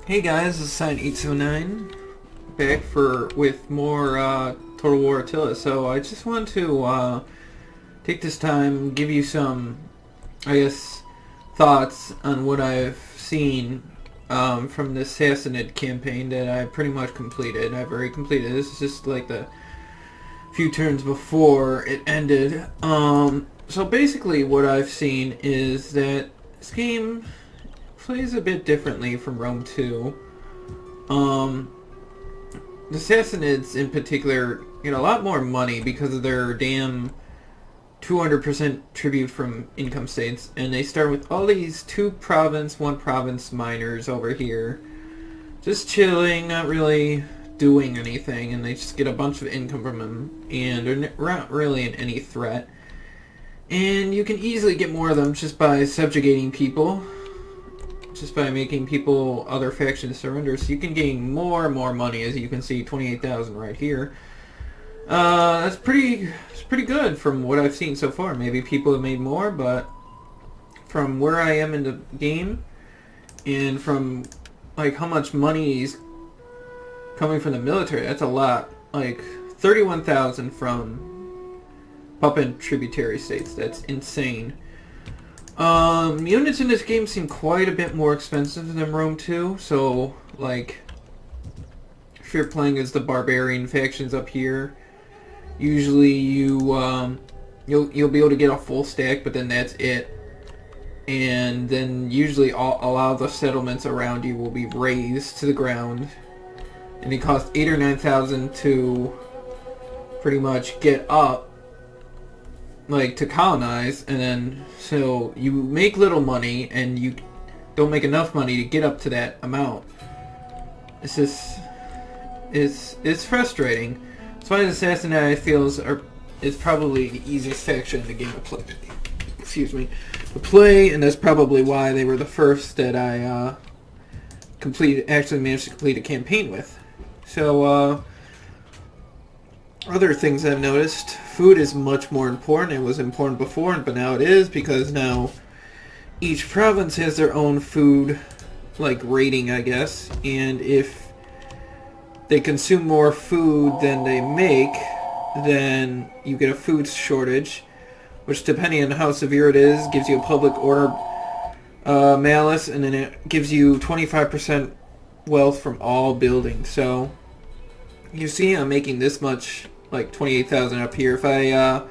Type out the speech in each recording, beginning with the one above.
Hey guys, this is Sassinid back with more Total War Attila. So I just want to take this time, give you some, thoughts on what I've seen from the Sassinid campaign that I pretty much completed. I've already completed. This is just like the few turns before it ended. So basically what I've seen is that this game plays a bit differently from Rome 2. The Sassinids in particular get a lot more money because of their damn 200% tribute from income states, and they start with all these 1 province miners over here just chilling, not really doing anything, and they just get a bunch of income from them, and they're not really in any threat. And you can easily get more of them just by subjugating people, just by making people, other factions surrender. So you can gain more and more money, as you can see, 28,000 right here. That's pretty good from what I've seen so far. Maybe people have made more, but from where I am in the game, and from like how much money is coming from the military, that's a lot. Like 31,000 from puppet tributary states. That's insane. Units in this game seem quite a bit more expensive than Rome 2, so, like, if you're playing as the barbarian factions up here, usually you'll be able to get a full stack, but then that's it. And then usually a lot of the settlements around you will be razed to the ground, and they cost 8 or 9,000 to pretty much get up, like, to colonize, and then so you make little money and you don't make enough money to get up to that amount. It's just it's frustrating. That's why the Sassinid, I feel, is probably the easiest faction in the game to play. To play, and that's probably why they were the first that I actually managed to complete a campaign with. So other things I've noticed, food is much more important. It was important before, but now it is, because now each province has their own food, like, rating, I guess, and if they consume more food than they make, then you get a food shortage, which, depending on how severe it is, gives you a public order malice, and then it gives you 25% wealth from all buildings. So you see, I'm making this much, like 28,000 up here. If I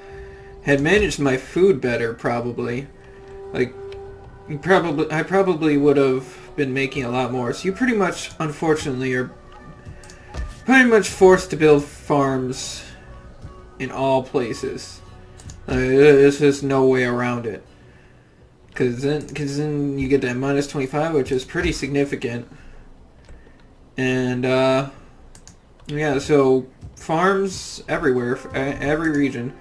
had managed my food better, probably, like, I probably would have been making a lot more. So you pretty much, unfortunately, are pretty much forced to build farms in all places. There's just no way around it. Cause then you get that minus 25, which is pretty significant. And yeah, so farms everywhere, every region.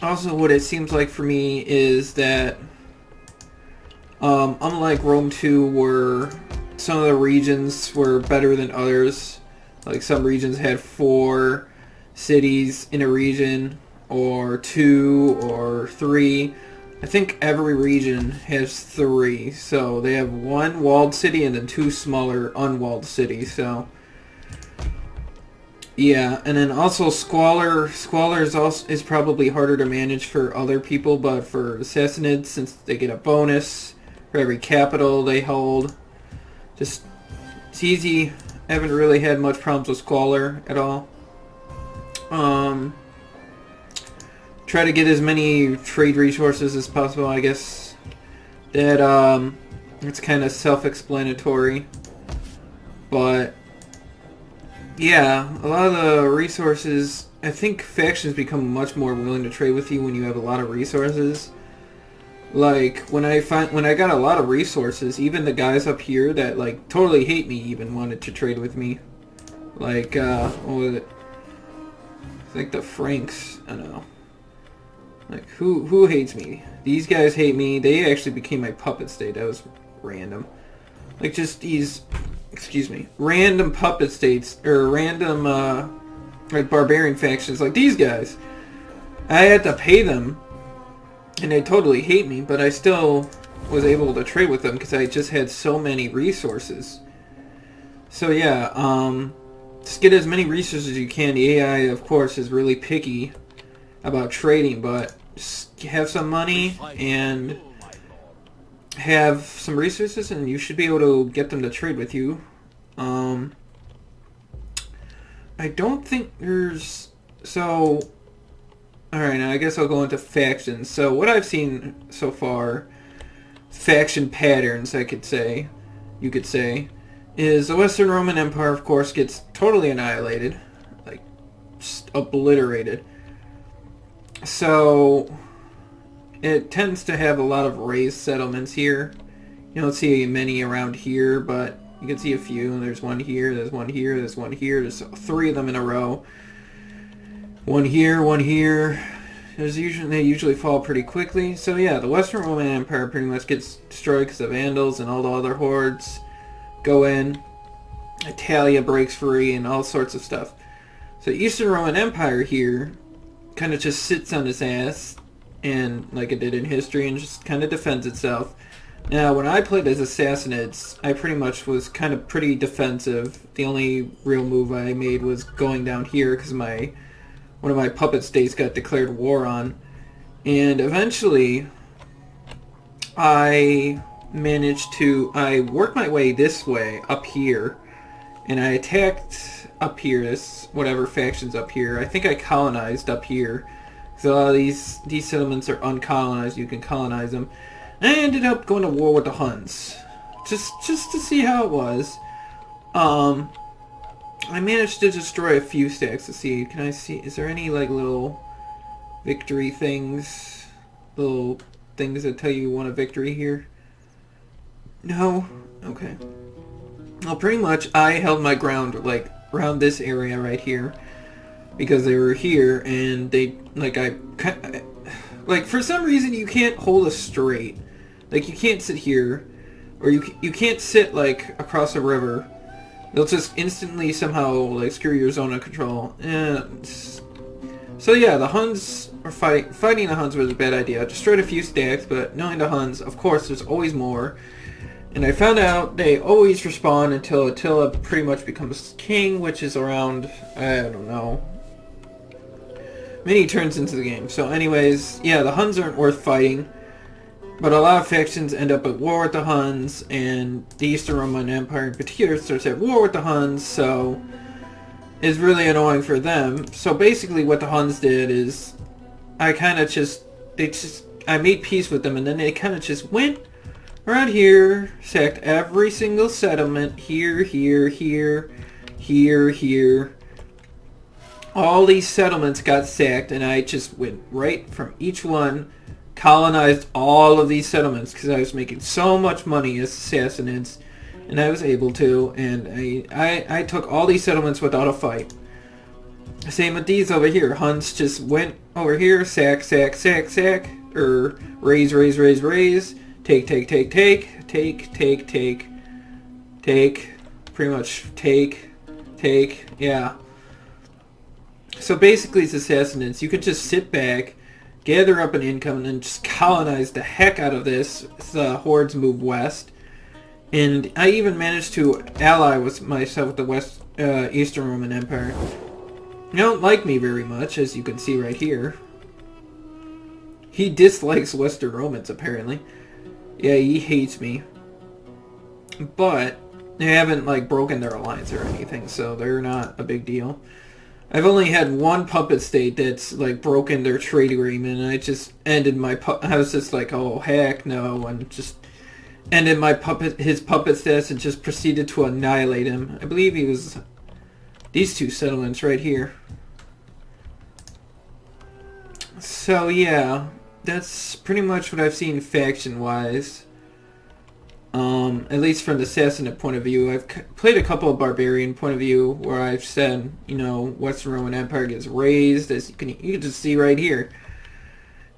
Also, what it seems like for me is that, unlike Rome 2, where some of the regions were better than others, like some regions had 4 cities in a region, or 2 or 3. I think every region has 3, so they have 1 walled city and then 2 smaller unwalled cities. So yeah, and then also squalor is probably harder to manage for other people, but for Sassinids, since they get a bonus for every capital they hold, just, it's easy. I haven't really had much problems with squalor at all. Try to get as many trade resources as possible. I guess that it's kind of self-explanatory, but yeah, a lot of the resources, I think factions become much more willing to trade with you when you have a lot of resources. Like, when I got a lot of resources, even the guys up here that, like, totally hate me even wanted to trade with me. Like, what was it? I think the Franks, I don't know. Like, who hates me? These guys hate me. They actually became my puppet state. That was random. Like, just these, random puppet states, or random, like, barbarian factions, like these guys. I had to pay them, and they totally hate me, but I still was able to trade with them because I just had so many resources. So yeah, just get as many resources as you can. The AI, of course, is really picky about trading, but just have some money and have some resources and you should be able to get them to trade with you. I don't think there's... So, alright, now I guess I'll go into factions. So what I've seen so far, faction patterns, you could say, is the Western Roman Empire, of course, gets totally annihilated. Like, just obliterated. So, it tends to have a lot of raised settlements here. You don't see many around here, but you can see a few. There's one here, there's one here, there's one here. There's 3 of them in a row. One here, one here. They usually fall pretty quickly. So yeah, the Western Roman Empire pretty much gets destroyed because the Vandals and all the other hordes go in. Italia breaks free and all sorts of stuff. So Eastern Roman Empire here kind of just sits on its ass, and like it did in history, and just kind of defends itself. Now, when I played as Sassinids, I pretty much was kind of pretty defensive. The only real move I made was going down here because one of my puppet states got declared war on. And eventually, I worked my way this way, up here, and I attacked up here, whatever faction's up here. I think I colonized up here. So a lot of these settlements are uncolonized, you can colonize them. And I ended up going to war with the Huns. Just to see how it was. I managed to destroy a few stacks. Let's see, can I see, is there any like little victory things? Little things that tell you won a victory here? No? Okay. Well, pretty much I held my ground like around this area right here. Because they were here and they, like for some reason you can't hold us straight. Like you can't sit here, or you can't sit like across a river. They'll just instantly somehow like screw your zone of control. So yeah, the Huns are fighting the Huns was a bad idea. I destroyed a few stacks, but knowing the Huns, of course, there's always more. And I found out they always respawn until Attila pretty much becomes king, which is around, I don't know, many turns into the game. So anyways, yeah, the Huns aren't worth fighting. But a lot of factions end up at war with the Huns, and the Eastern Roman Empire in particular starts at war with the Huns, so it's really annoying for them. So basically what the Huns did is, I made peace with them, and then they kind of just went around here, sacked every single settlement, here, here, here, here, here. All these settlements got sacked, and I just went right from each one, colonized all of these settlements because I was making so much money as Sassinids, and I was able to, and I took all these settlements without a fight. Same with these over here. Huns just went over here, sack, sack, sack, sack, or raise, raise, raise, raise, take, take, take, take, take, take, take, take, pretty much take, yeah. So basically it's Sassinids. You could just sit back, gather up an income, and then just colonize the heck out of this. The hordes move west. And I even managed to ally with myself with the Eastern Roman Empire. They don't like me very much, as you can see right here. He dislikes Western Romans, apparently. Yeah, he hates me. But they haven't, like, broken their alliance or anything, so they're not a big deal. I've only had one puppet state that's like broken their trade agreement, and I just ended I was just like, oh heck no, and just ended his puppet status and just proceeded to annihilate him. I believe he was these two settlements right here. So yeah, that's pretty much what I've seen faction wise. At least from the Sassinid point of view. I've played a couple of Barbarian point of view where I've said, you know, Western Roman Empire gets raised, as you can just see right here.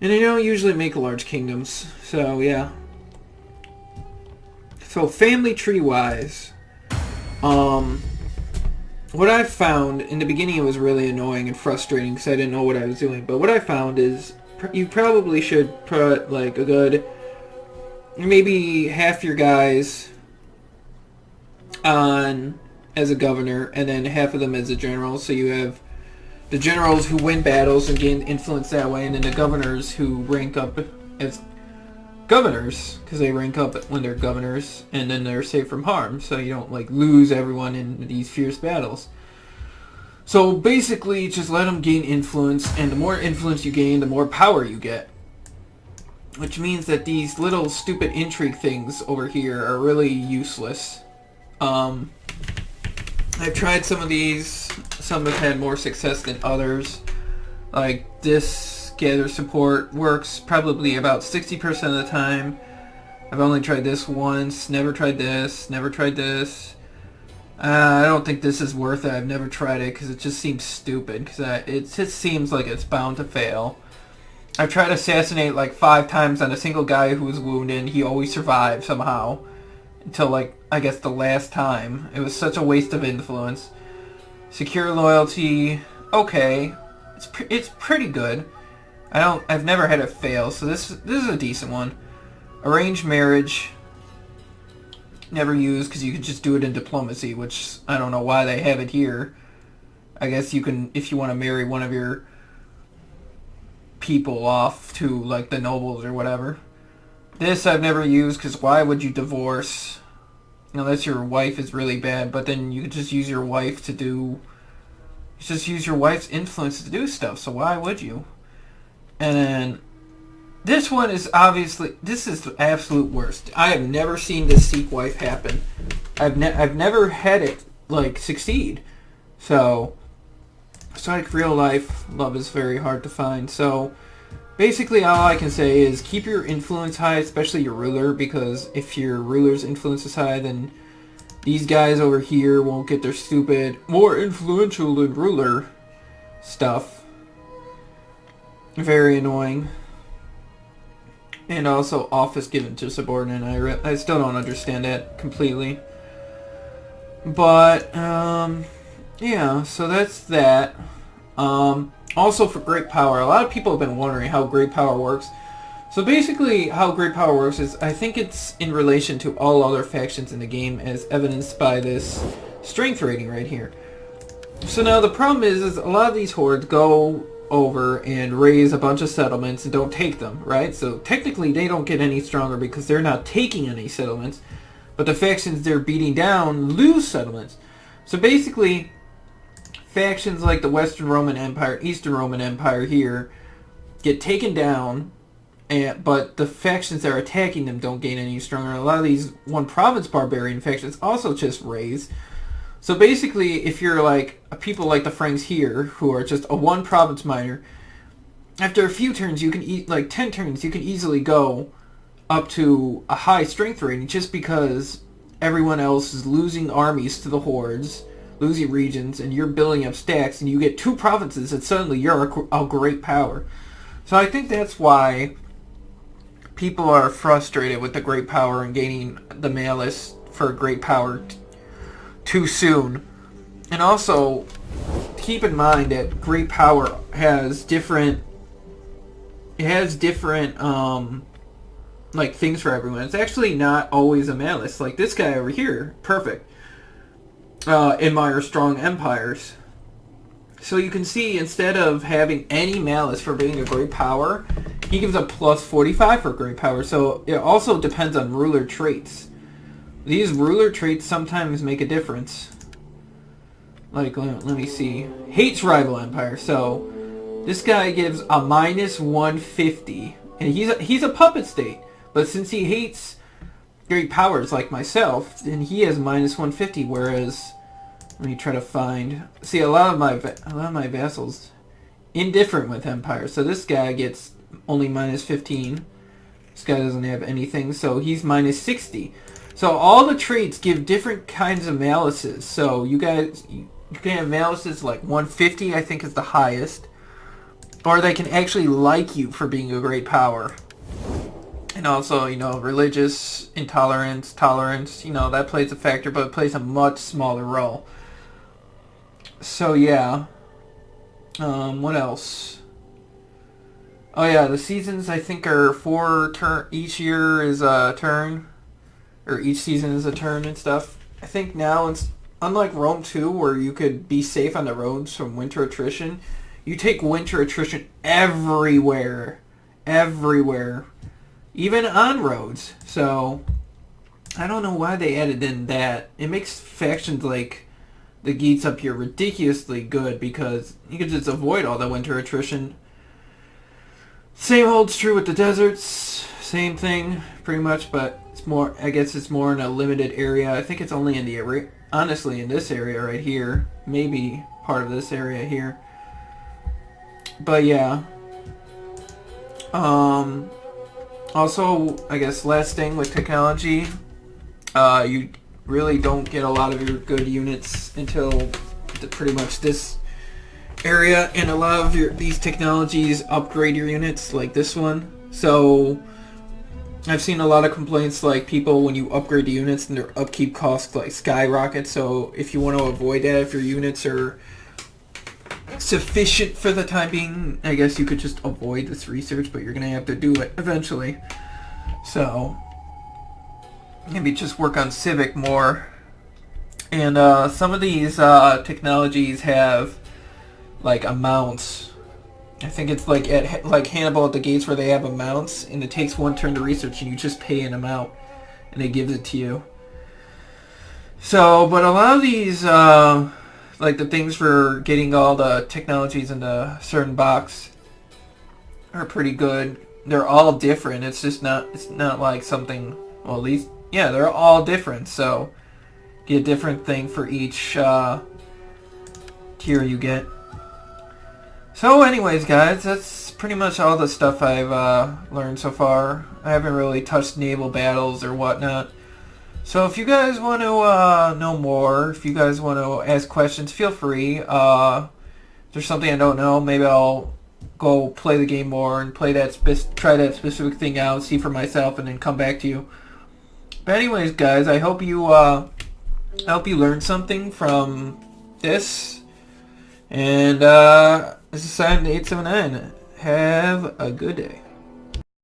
And they don't usually make large kingdoms, so yeah. So family tree wise, what I found, in the beginning it was really annoying and frustrating because I didn't know what I was doing, but what I found is you probably should put like a good maybe half your guys on as a governor, and then half of them as a general. So you have the generals who win battles and gain influence that way, and then the governors who rank up as governors, because they rank up when they're governors, and then they're safe from harm, so you don't like lose everyone in these fierce battles. So basically, just let them gain influence, and the more influence you gain, the more power you get. Which means that these little stupid intrigue things over here are really useless. I've tried some of these. Some have had more success than others. Like this gather support works probably about 60% of the time. I've only tried this once. Never tried this. Never tried this. I don't think this is worth it. I've never tried it because it just seems stupid. Because it just seems like it's bound to fail. I've tried to assassinate like 5 times on a single guy who was wounded. He always survived somehow. Until like, I guess the last time. It was such a waste of influence. Secure loyalty. Okay. It's pretty good. I've never had it fail, so this is a decent one. Arranged marriage. Never used because you could just do it in diplomacy, which I don't know why they have it here. I guess you can, if you want to marry one of your people off to like the nobles or whatever. This I've never used because why would you divorce unless your wife is really bad? But then you could just use your wife to do. Just use your wife's influence to do stuff. So why would you? And then this one is obviously, this is the absolute worst. I have never seen this Sikh wife happen. I've never had it like succeed. So it's like real life love is very hard to find. So basically all I can say is keep your influence high, especially your ruler, because if your ruler's influence is high, then these guys over here won't get their stupid more influential than ruler stuff. Very annoying. And also office given to subordinate. I still don't understand that completely. But, yeah, so that's that. Also for great power, a lot of people have been wondering how great power works. So basically how great power works is, I think it's in relation to all other factions in the game as evidenced by this strength rating right here. So now the problem is a lot of these hordes go over and raise a bunch of settlements and don't take them, right? So technically they don't get any stronger because they're not taking any settlements, but the factions they're beating down lose settlements. So basically factions like the Western Roman Empire, Eastern Roman Empire here get taken down, but the factions that are attacking them don't gain any stronger. A lot of these one province barbarian factions also just raise. So basically, if you're like people like the Franks here, who are just a one province minor, after a few turns, you can like 10 turns, you can easily go up to a high strength rating just because everyone else is losing armies to the hordes, losing regions, and you're building up stacks, and you get 2 provinces, and suddenly you're a great power. So I think that's why people are frustrated with the great power and gaining the malice for great power too soon. And also keep in mind that great power has different like things for everyone. It's actually not always a malice. Like this guy over here, perfect. Admire strong empires. So you can see instead of having any malice for being a great power, he gives a plus 45 for great power. So it also depends on ruler traits. These ruler traits sometimes make a difference. Like, let me see. Hates rival empire. So this guy gives a minus 150. And he's a puppet state. But since he hates great powers like myself, then he has minus 150. Whereas, let me try to find. See, a lot of my vassals indifferent with empire. So this guy gets only minus 15. This guy doesn't have anything, so he's minus 60. So all the traits give different kinds of malices. So you can have malices like 150, I think is the highest. Or they can actually like you for being a great power. And also, religious intolerance, tolerance, that plays a factor, but it plays a much smaller role. So yeah. What else? Oh yeah, the seasons I think are 4 turn. Each year is a turn, or each season is a turn and stuff. I think now it's unlike Rome 2, where you could be safe on the roads from winter attrition. You take winter attrition everywhere, everywhere, even on roads. So I don't know why they added in that. It makes factions like the Geats up here ridiculously good because you can just avoid all the winter attrition. Same holds true with the deserts. Same thing, pretty much, but it's more. I guess it's more in a limited area. I think it's only in the area. Honestly, in this area right here, maybe part of this area here. But yeah. Also, I guess last thing with technology, you really don't get a lot of your good units until pretty much this area, and a lot of these technologies upgrade your units, like this one. So I've seen a lot of complaints, like people when you upgrade the units and their upkeep costs like skyrocket. So if you want to avoid that, if your units are sufficient for the time being, I guess you could just avoid this research, but you're gonna have to do it eventually. So maybe just work on Civic more. And some of these technologies have like amounts. I think it's like at like Hannibal at the Gates, where they have amounts, and it takes 1 turn to research, and you just pay an amount, and it gives it to you. So, but a lot of these, like the things for getting all the technologies in a certain box, are pretty good. They're all different. It's just not. It's not like something. Well, at least yeah, they're all different. So, get a different thing for each tier you get. So anyways, guys, that's pretty much all the stuff I've learned so far. I haven't really touched naval battles or whatnot. So if you guys want to know more, if you guys want to ask questions, feel free. If there's something I don't know, maybe I'll go play the game more and play that try that specific thing out, see for myself, and then come back to you. But anyways, guys, I hope you learned something from this. And this is Sassinid 879. Have a good day.